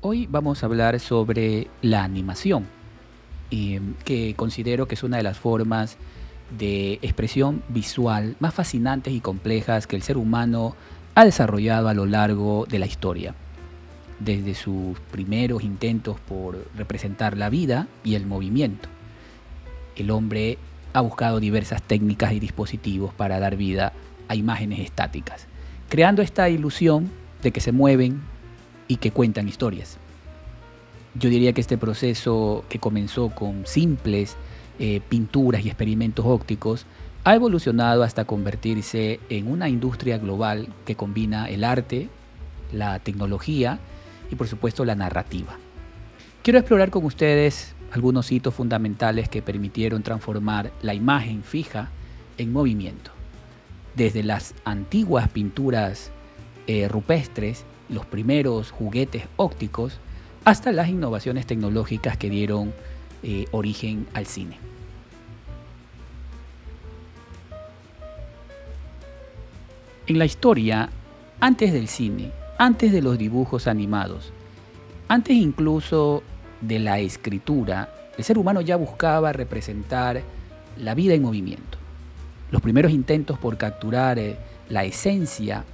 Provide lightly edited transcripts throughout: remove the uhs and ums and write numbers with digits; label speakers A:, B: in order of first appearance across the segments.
A: Hoy vamos a hablar sobre la animación, que considero que es una de las formas de expresión visual más fascinantes y complejas que el ser humano ha desarrollado a lo largo de la historia, desde sus primeros intentos por representar la vida y el movimiento. El hombre ha buscado diversas técnicas y dispositivos para dar vida a imágenes estáticas, creando esta ilusión de que se mueven y que cuentan historias. Yo diría que este proceso, que comenzó con simples pinturas y experimentos ópticos, ha evolucionado hasta convertirse en una industria global que combina el arte, la tecnología y por supuesto la narrativa. Quiero explorar con ustedes algunos hitos fundamentales que permitieron transformar la imagen fija en movimiento, desde las antiguas pinturas rupestres, los primeros juguetes ópticos, hasta las innovaciones tecnológicas que dieron origen al cine. En la historia, antes del cine, antes de los dibujos animados, antes incluso de la escritura, el ser humano ya buscaba representar la vida en movimiento. Los primeros intentos por capturar la esencia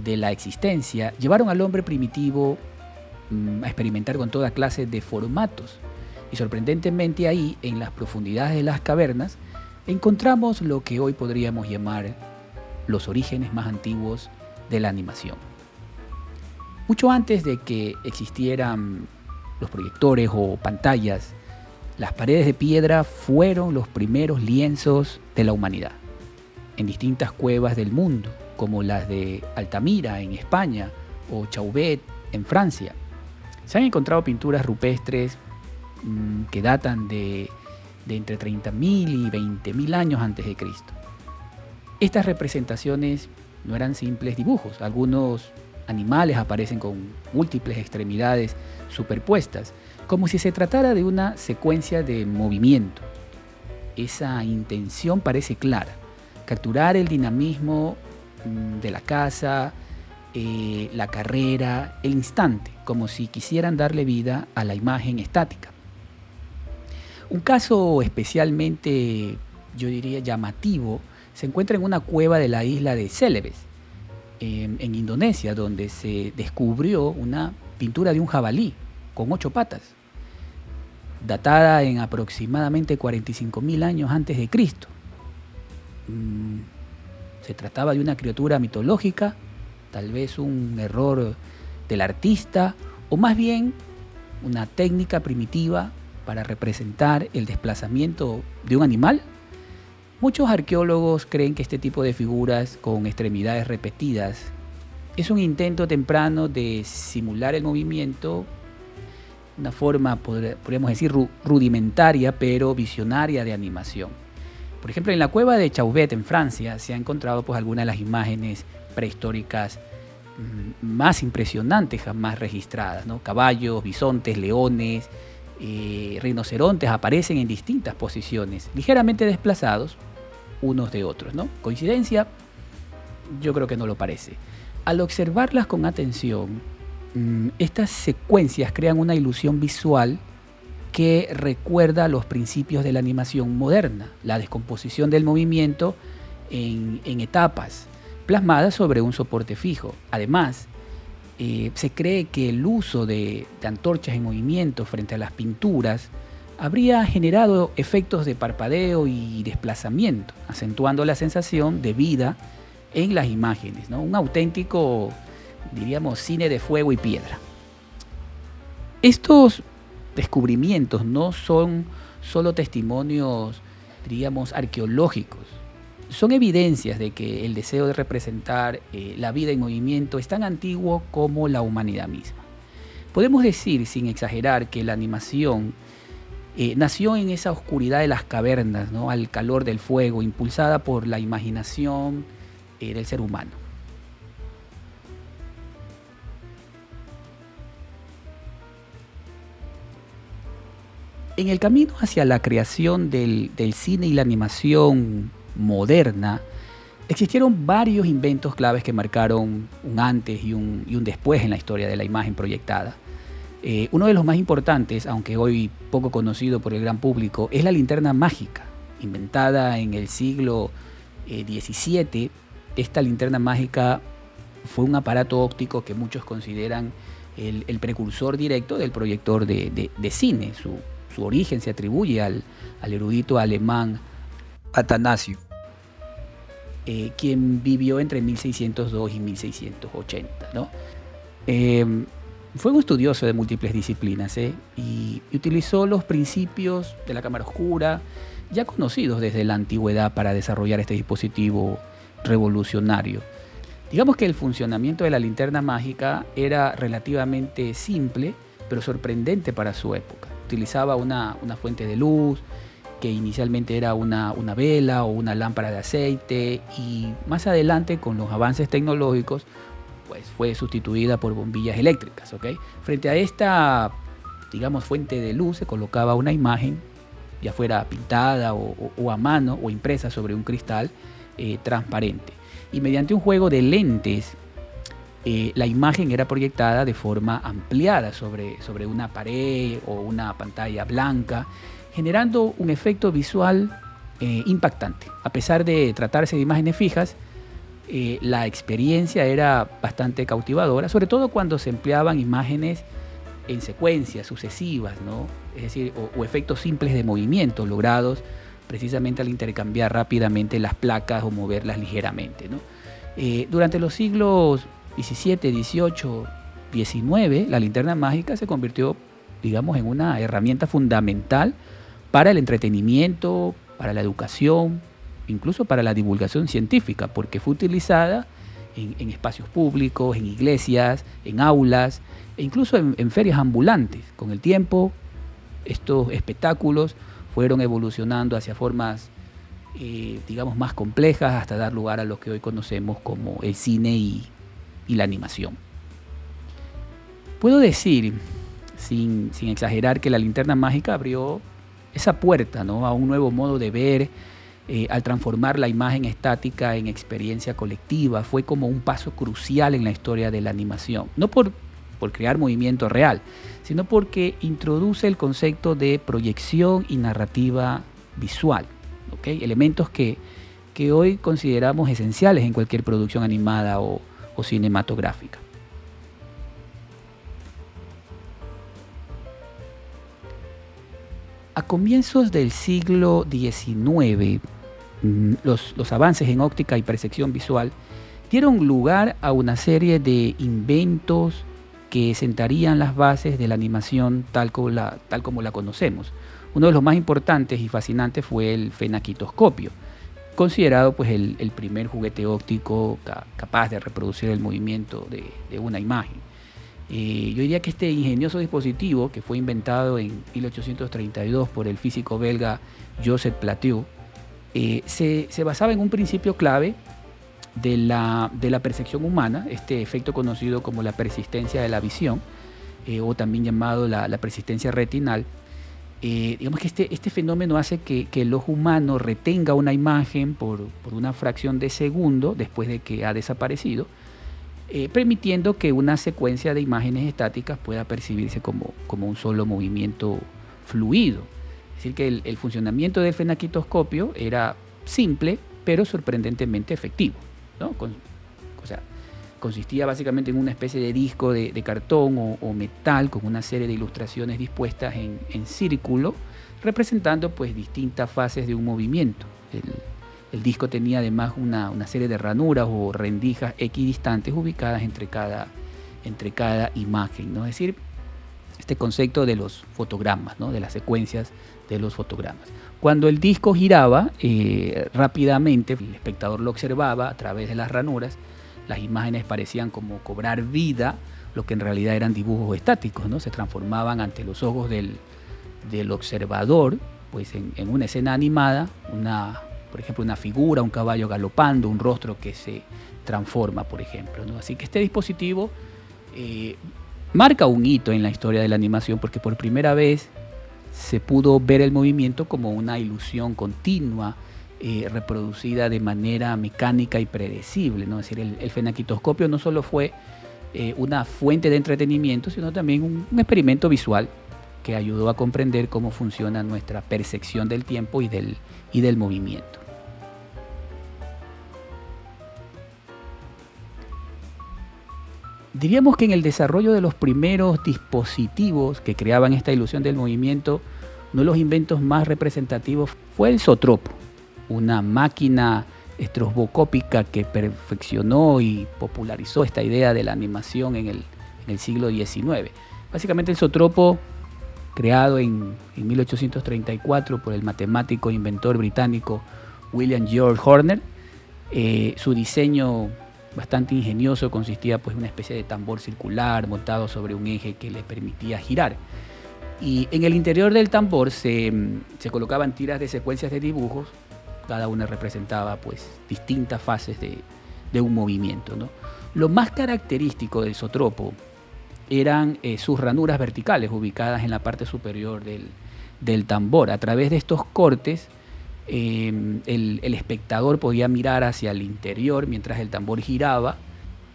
A: de la existencia llevaron al hombre primitivo a experimentar con toda clase de formatos. Y sorprendentemente ahí, en las profundidades de las cavernas, encontramos lo que hoy podríamos llamar los orígenes más antiguos de la animación. Mucho antes de que existieran los proyectores o pantallas, las paredes de piedra fueron los primeros lienzos de la humanidad. En distintas cuevas del mundo, como las de Altamira en España o Chauvet en Francia, se han encontrado pinturas rupestres que datan de entre 30.000 y 20.000 años antes de Cristo. Estas representaciones no eran simples dibujos. Algunos animales aparecen con múltiples extremidades superpuestas, como si se tratara de una secuencia de movimiento. Esa intención parece clara: capturar el dinamismo de la caza, la carrera, el instante, como si quisieran darle vida a la imagen estática. Un caso especialmente, yo diría, llamativo se encuentra en una cueva de la isla de Celebes, en Indonesia, donde se descubrió una pintura de un jabalí con 8 patas, datada en aproximadamente 45.000 años antes de Cristo. Se trataba de una criatura mitológica, tal vez un error del artista, o más bien una técnica primitiva para representar el desplazamiento de un animal. Muchos arqueólogos creen que este tipo de figuras con extremidades repetidas es un intento temprano de simular el movimiento, una forma, podríamos decir, rudimentaria pero visionaria de animación. Por ejemplo, en la cueva de Chauvet en Francia se han encontrado algunas de las imágenes prehistóricas más impresionantes jamás registradas, ¿no? Caballos, bisontes, leones, rinocerontes aparecen en distintas posiciones, ligeramente desplazados unos de otros, ¿no? ¿Coincidencia? Yo creo que no lo parece. Al observarlas con atención, estas secuencias crean una ilusión visual que recuerda los principios de la animación moderna, la descomposición del movimiento en etapas, plasmadas sobre un soporte fijo. Además, se cree que el uso de antorchas en movimiento frente a las pinturas habría generado efectos de parpadeo y desplazamiento, acentuando la sensación de vida en las imágenes, ¿no? Un auténtico, diríamos, cine de fuego y piedra. Estos descubrimientos no son solo testimonios, diríamos, arqueológicos. Son evidencias de que el deseo de representar la vida en movimiento es tan antiguo como la humanidad misma. Podemos decir, sin exagerar, que la animación nació en esa oscuridad de las cavernas, ¿no? Al calor del fuego, impulsada por la imaginación del ser humano. En el camino hacia la creación del cine y la animación moderna, existieron varios inventos claves que marcaron un antes y un después en la historia de la imagen proyectada. Uno de los más importantes, aunque hoy poco conocido por el gran público, es la linterna mágica, inventada en el siglo XVII. Esta linterna mágica fue un aparato óptico que muchos consideran el precursor directo del proyector de cine. Su origen se atribuye al erudito alemán Atanasio, quien vivió entre 1602 y 1680, ¿no? Fue un estudioso de múltiples disciplinas, y utilizó los principios de la cámara oscura, ya conocidos desde la antigüedad, para desarrollar este dispositivo revolucionario. Digamos que el funcionamiento de la linterna mágica era relativamente simple, pero sorprendente para su época. Utilizaba una fuente de luz, que inicialmente era una vela o una lámpara de aceite, y más adelante, con los avances tecnológicos, pues fue sustituida por bombillas eléctricas, ¿ok? Frente a esta, digamos, fuente de luz se colocaba una imagen, ya fuera pintada o a mano o impresa sobre un cristal transparente. Y mediante un juego de lentes, la imagen era proyectada de forma ampliada sobre una pared o una pantalla blanca, generando un efecto visual impactante. A pesar de tratarse de imágenes fijas, la experiencia era bastante cautivadora, sobre todo cuando se empleaban imágenes en secuencias sucesivas, ¿no? Es decir, o efectos simples de movimiento logrados precisamente al intercambiar rápidamente las placas o moverlas ligeramente, ¿no? Durante los siglos XVII, XVIII, XIX, la linterna mágica se convirtió, digamos, en una herramienta fundamental para el entretenimiento, para la educación, incluso para la divulgación científica, porque fue utilizada en espacios públicos, en iglesias, en aulas e incluso en ferias ambulantes. Con el tiempo, estos espectáculos fueron evolucionando hacia formas, digamos, más complejas, hasta dar lugar a lo que hoy conocemos como el cine y la animación. Puedo decir, sin exagerar, que la linterna mágica abrió esa puerta, ¿no?, a un nuevo modo de ver. Al transformar la imagen estática en experiencia colectiva, fue como un paso crucial en la historia de la animación. No por crear movimiento real, sino porque introduce el concepto de proyección y narrativa visual, ¿okay? Elementos que hoy consideramos esenciales en cualquier producción animada o cinematográfica. A comienzos del siglo XIX, los avances en óptica y percepción visual dieron lugar a una serie de inventos que sentarían las bases de la animación tal como la conocemos. Uno de los más importantes y fascinantes fue el fenaquitoscopio, considerado pues el primer juguete óptico capaz de reproducir el movimiento de una imagen. Yo diría que este ingenioso dispositivo, que fue inventado en 1832 por el físico belga Joseph Plateau, se basaba en un principio clave de la percepción humana, este efecto conocido como la persistencia de la visión, o también llamado la persistencia retinal. Digamos que este fenómeno hace que el ojo humano retenga una imagen por una fracción de segundo después de que ha desaparecido, permitiendo que una secuencia de imágenes estáticas pueda percibirse como un solo movimiento fluido. Es decir, que el funcionamiento del fenaquitoscopio era simple, pero sorprendentemente efectivo, ¿no? Consistía básicamente en una especie de disco de cartón o metal con una serie de ilustraciones dispuestas en círculo, representando pues distintas fases de un movimiento. El disco tenía además una serie de ranuras o rendijas equidistantes ubicadas entre cada imagen, ¿no? Es decir, este concepto de los fotogramas, ¿no?, de las secuencias de los fotogramas. Cuando el disco giraba, rápidamente el espectador lo observaba a través de las ranuras. Las imágenes parecían como cobrar vida, lo que en realidad eran dibujos estáticos, ¿no? Se transformaban ante los ojos del observador, pues en una escena animada, por ejemplo, una figura, un caballo galopando, un rostro que se transforma, por ejemplo, ¿no? Así que este dispositivo marca un hito en la historia de la animación, porque por primera vez se pudo ver el movimiento como una ilusión continua, reproducida de manera mecánica y predecible, ¿no? Es decir, el fenaquitoscopio no solo fue una fuente de entretenimiento, sino también un experimento visual que ayudó a comprender cómo funciona nuestra percepción del tiempo y del movimiento. Diríamos que en el desarrollo de los primeros dispositivos que creaban esta ilusión del movimiento, uno de los inventos más representativos fue el zootropo, una máquina estroboscópica que perfeccionó y popularizó esta idea de la animación en el siglo XIX. Básicamente el zootropo, creado en 1834 por el matemático e inventor británico William George Horner, su diseño bastante ingenioso consistía pues en una especie de tambor circular montado sobre un eje que le permitía girar. Y en el interior del tambor se colocaban tiras de secuencias de dibujos, cada una representaba pues distintas fases de un movimiento, ¿no? Lo más característico del zootropo eran sus ranuras verticales ubicadas en la parte superior del tambor. A través de estos cortes, el espectador podía mirar hacia el interior mientras el tambor giraba,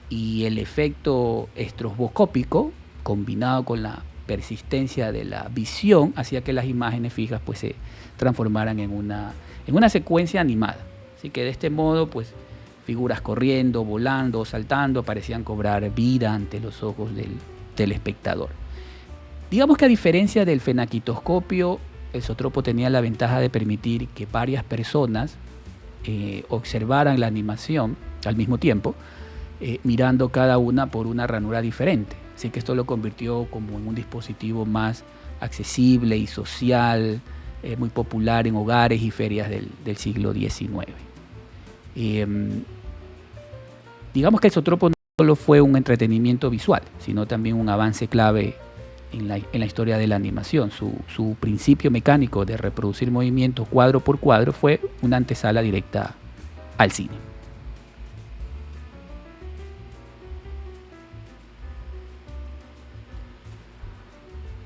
A: y el efecto estroboscópico, combinado con la persistencia de la visión, hacía que las imágenes fijas pues se transformaran en una secuencia animada. Así que de este modo pues figuras corriendo, volando, saltando parecían cobrar vida ante los ojos del espectador. Digamos que a diferencia del fenaquitoscopio, el zootropo tenía la ventaja de permitir que varias personas observaran la animación al mismo tiempo, mirando cada una por una ranura diferente. Así que esto lo convirtió como en un dispositivo más accesible y social, muy popular en hogares y ferias del siglo XIX. Digamos que el zootropo no solo fue un entretenimiento visual, sino también un avance clave en la historia de la animación. Su principio mecánico de reproducir movimientos cuadro por cuadro fue una antesala directa al cine.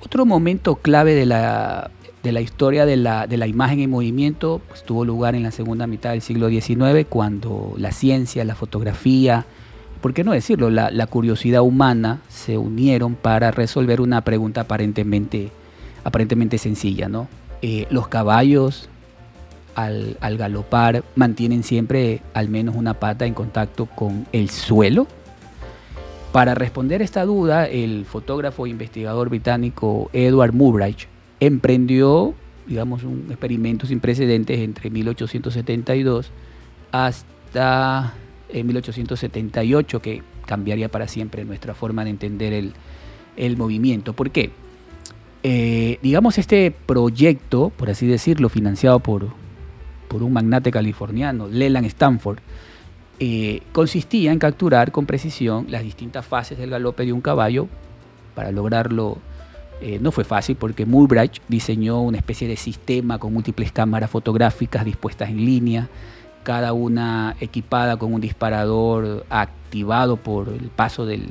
A: Otro momento clave de la historia de la imagen en movimiento pues, tuvo lugar en la segunda mitad del siglo XIX, cuando la ciencia, la fotografía, ¿por qué no decirlo?, la curiosidad humana se unieron para resolver una pregunta aparentemente sencilla, ¿no? Los caballos al galopar mantienen siempre al menos una pata en contacto con el suelo. Para responder esta duda, el fotógrafo e investigador británico Edward Muybridge emprendió, digamos, un experimento sin precedentes entre 1872 hasta 1878, que cambiaría para siempre nuestra forma de entender el movimiento. ¿Por qué? Digamos, este proyecto, por así decirlo, financiado por un magnate californiano, Leland Stanford, consistía en capturar con precisión las distintas fases del galope de un caballo. Para lograrlo no fue fácil, porque Muybridge diseñó una especie de sistema con múltiples cámaras fotográficas dispuestas en línea, cada una equipada con un disparador activado por el paso del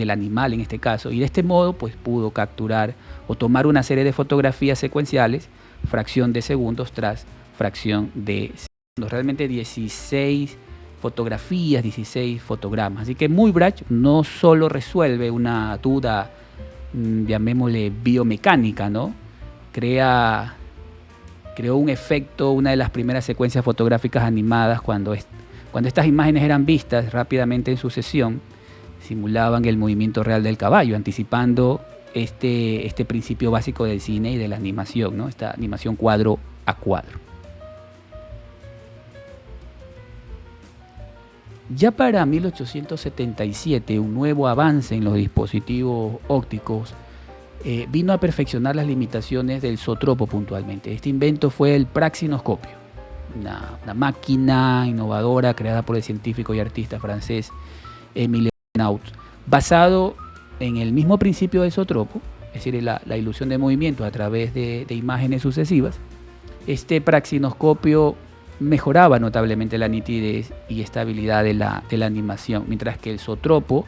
A: animal en este caso, y de este modo pues pudo capturar o tomar una serie de fotografías secuenciales, fracción de segundos tras fracción de segundos. Realmente 16 fotografías, 16 fotogramas. Así que Muybridge no solo resuelve una duda, llamémosle biomecánica, ¿no? Creó un efecto, una de las primeras secuencias fotográficas animadas cuando estas imágenes eran vistas rápidamente en sucesión, simulaban el movimiento real del caballo, anticipando este principio básico del cine y de la animación, ¿no? Esta animación cuadro a cuadro. Ya para 1877, un nuevo avance en los dispositivos ópticos vino a perfeccionar las limitaciones del zootropo puntualmente. Este invento fue el praxinoscopio, una máquina innovadora creada por el científico y artista francés Émile Naut, basado en el mismo principio del zootropo, es decir, la ilusión de movimiento a través de imágenes sucesivas. Este praxinoscopio mejoraba notablemente la nitidez y estabilidad de la animación, mientras que el zootropo,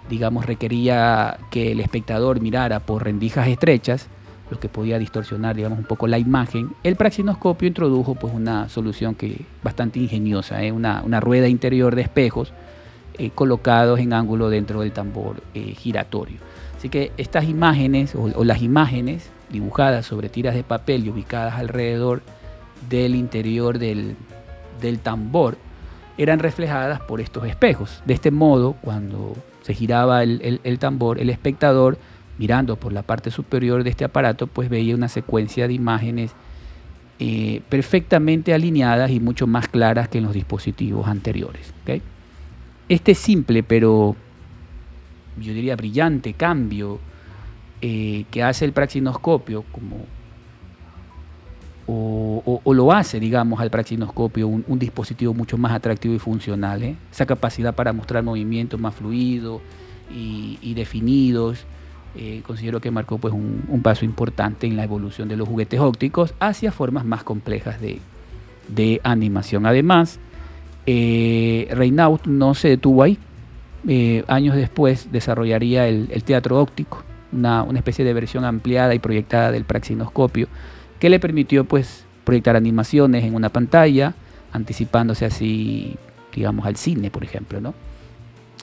A: digamos, requería que el espectador mirara por rendijas estrechas, lo que podía distorsionar, digamos, un poco la imagen. El praxinoscopio introdujo pues una solución bastante ingeniosa, una rueda interior de espejos colocados en ángulo dentro del tambor giratorio. Así que estas imágenes o las imágenes dibujadas sobre tiras de papel y ubicadas alrededor del interior del tambor eran reflejadas por estos espejos. De este modo, cuando se giraba el tambor, el espectador, mirando por la parte superior de este aparato, pues veía una secuencia de imágenes perfectamente alineadas y mucho más claras que en los dispositivos anteriores. ¿Okay? Este simple, pero yo diría brillante cambio que hace el praxinoscopio o lo hace, digamos, al praxinoscopio un dispositivo mucho más atractivo y funcional. Esa capacidad para mostrar movimientos más fluidos y definidos, considero que marcó pues un paso importante en la evolución de los juguetes ópticos hacia formas más complejas de animación. Además, Regnault no se detuvo ahí. Años después desarrollaría el teatro óptico, una especie de versión ampliada y proyectada del praxinoscopio, que le permitió pues proyectar animaciones en una pantalla, anticipándose así, digamos, al cine, por ejemplo, ¿no?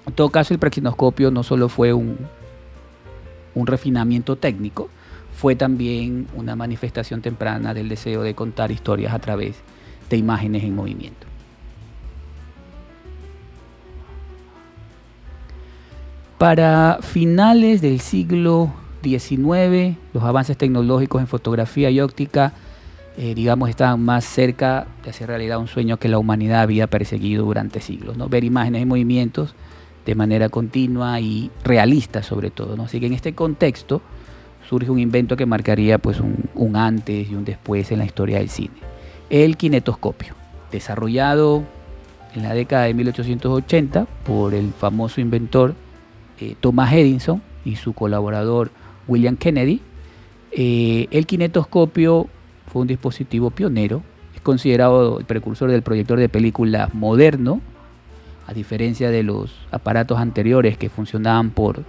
A: En todo caso, el praxinoscopio no solo fue un refinamiento técnico, fue también una manifestación temprana del deseo de contar historias a través de imágenes en movimiento. Para finales del siglo XIX, los avances tecnológicos en fotografía y óptica, digamos, estaban más cerca de hacer realidad un sueño que la humanidad había perseguido durante siglos, ¿no? Ver imágenes en movimientos de manera continua y realista sobre todo, ¿no? Así que en este contexto surge un invento que marcaría pues un antes y un después en la historia del cine. El kinetoscopio, desarrollado en la década de 1880 por el famoso inventor Thomas Edison y su colaborador William Kennedy. El kinetoscopio fue un dispositivo pionero, es considerado el precursor del proyector de películas moderno, a diferencia de los aparatos anteriores que funcionaban por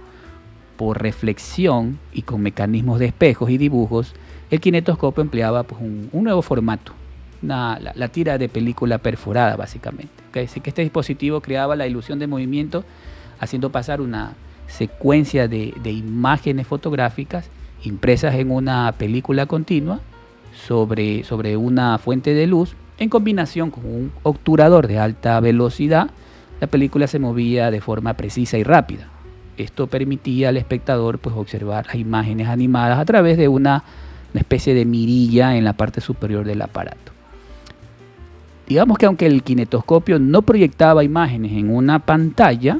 A: reflexión y con mecanismos de espejos y dibujos. El kinetoscopio empleaba pues, un nuevo formato, la tira de película perforada básicamente. ¿Okay? Así que este dispositivo creaba la ilusión de movimiento, haciendo pasar una secuencia de imágenes fotográficas impresas en una película continua sobre una fuente de luz en combinación con un obturador de alta velocidad. La película se movía de forma precisa y rápida. Esto permitía al espectador pues, observar las imágenes animadas a través de una especie de mirilla en la parte superior del aparato. Digamos que aunque el kinetoscopio no proyectaba imágenes en una pantalla,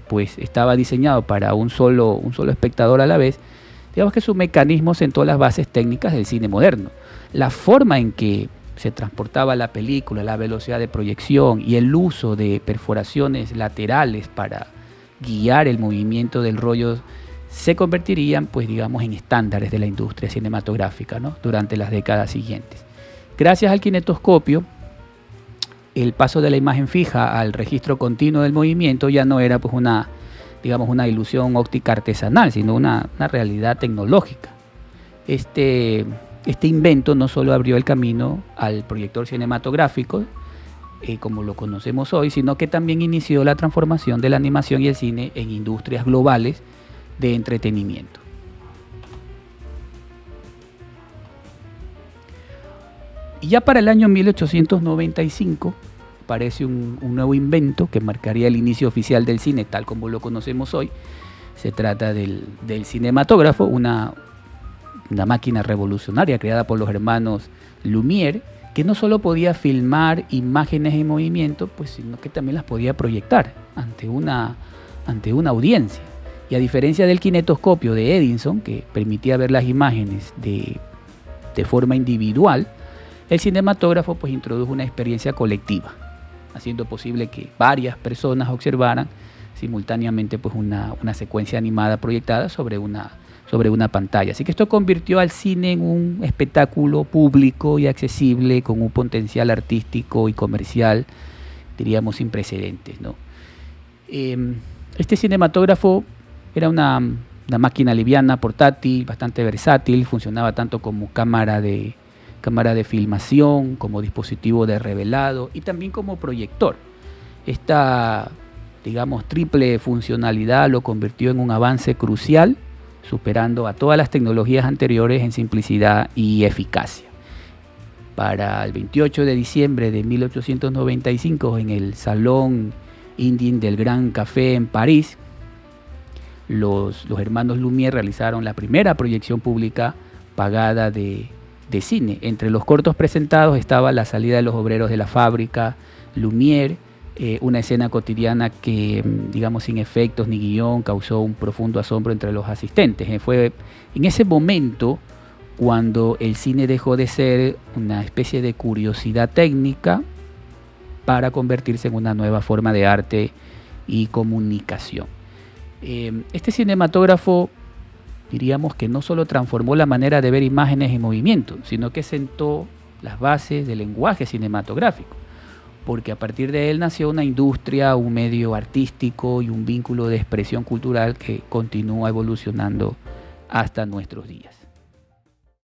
A: pues estaba diseñado para un solo espectador a la vez, digamos que su mecanismo sentó las bases técnicas del cine moderno. La forma en que se transportaba la película, la velocidad de proyección y el uso de perforaciones laterales para guiar el movimiento del rollo se convertirían, pues digamos, en estándares de la industria cinematográfica, ¿no? Durante las décadas siguientes. Gracias al kinetoscopio, el paso de la imagen fija al registro continuo del movimiento ya no era pues una ilusión óptica artesanal, sino una realidad tecnológica. Este invento no solo abrió el camino al proyector cinematográfico, como lo conocemos hoy, sino que también inició la transformación de la animación y el cine en industrias globales de entretenimiento. Y ya para el año 1895 aparece un nuevo invento que marcaría el inicio oficial del cine tal como lo conocemos hoy. Se trata del cinematógrafo, una máquina revolucionaria creada por los hermanos Lumière, que no solo podía filmar imágenes en movimiento, pues, sino que también las podía proyectar ante una audiencia. Y a diferencia del kinetoscopio de Edison, que permitía ver las imágenes de forma individual, el cinematógrafo pues, introdujo una experiencia colectiva, haciendo posible que varias personas observaran simultáneamente pues, una secuencia animada proyectada sobre una pantalla. Así que esto convirtió al cine en un espectáculo público y accesible con un potencial artístico y comercial, diríamos, sin precedentes, ¿no? Este cinematógrafo era una máquina liviana, portátil, bastante versátil, funcionaba tanto como cámara de filmación, como dispositivo de revelado y también como proyector. Esta digamos, triple funcionalidad lo convirtió en un avance crucial, superando a todas las tecnologías anteriores en simplicidad y eficacia. Para el 28 de diciembre de 1895, en el Salón Indien del Gran Café en París, los hermanos Lumière realizaron la primera proyección pública pagada de cine. Entre los cortos presentados estaba La salida de los obreros de la fábrica Lumière, una escena cotidiana que, digamos, sin efectos ni guión, causó un profundo asombro entre los asistentes. Fue en ese momento cuando el cine dejó de ser una especie de curiosidad técnica para convertirse en una nueva forma de arte y comunicación. Este cinematógrafo, diríamos que no solo transformó la manera de ver imágenes en movimiento, sino que sentó las bases del lenguaje cinematográfico, porque a partir de él nació una industria, un medio artístico y un vínculo de expresión cultural que continúa evolucionando hasta nuestros días.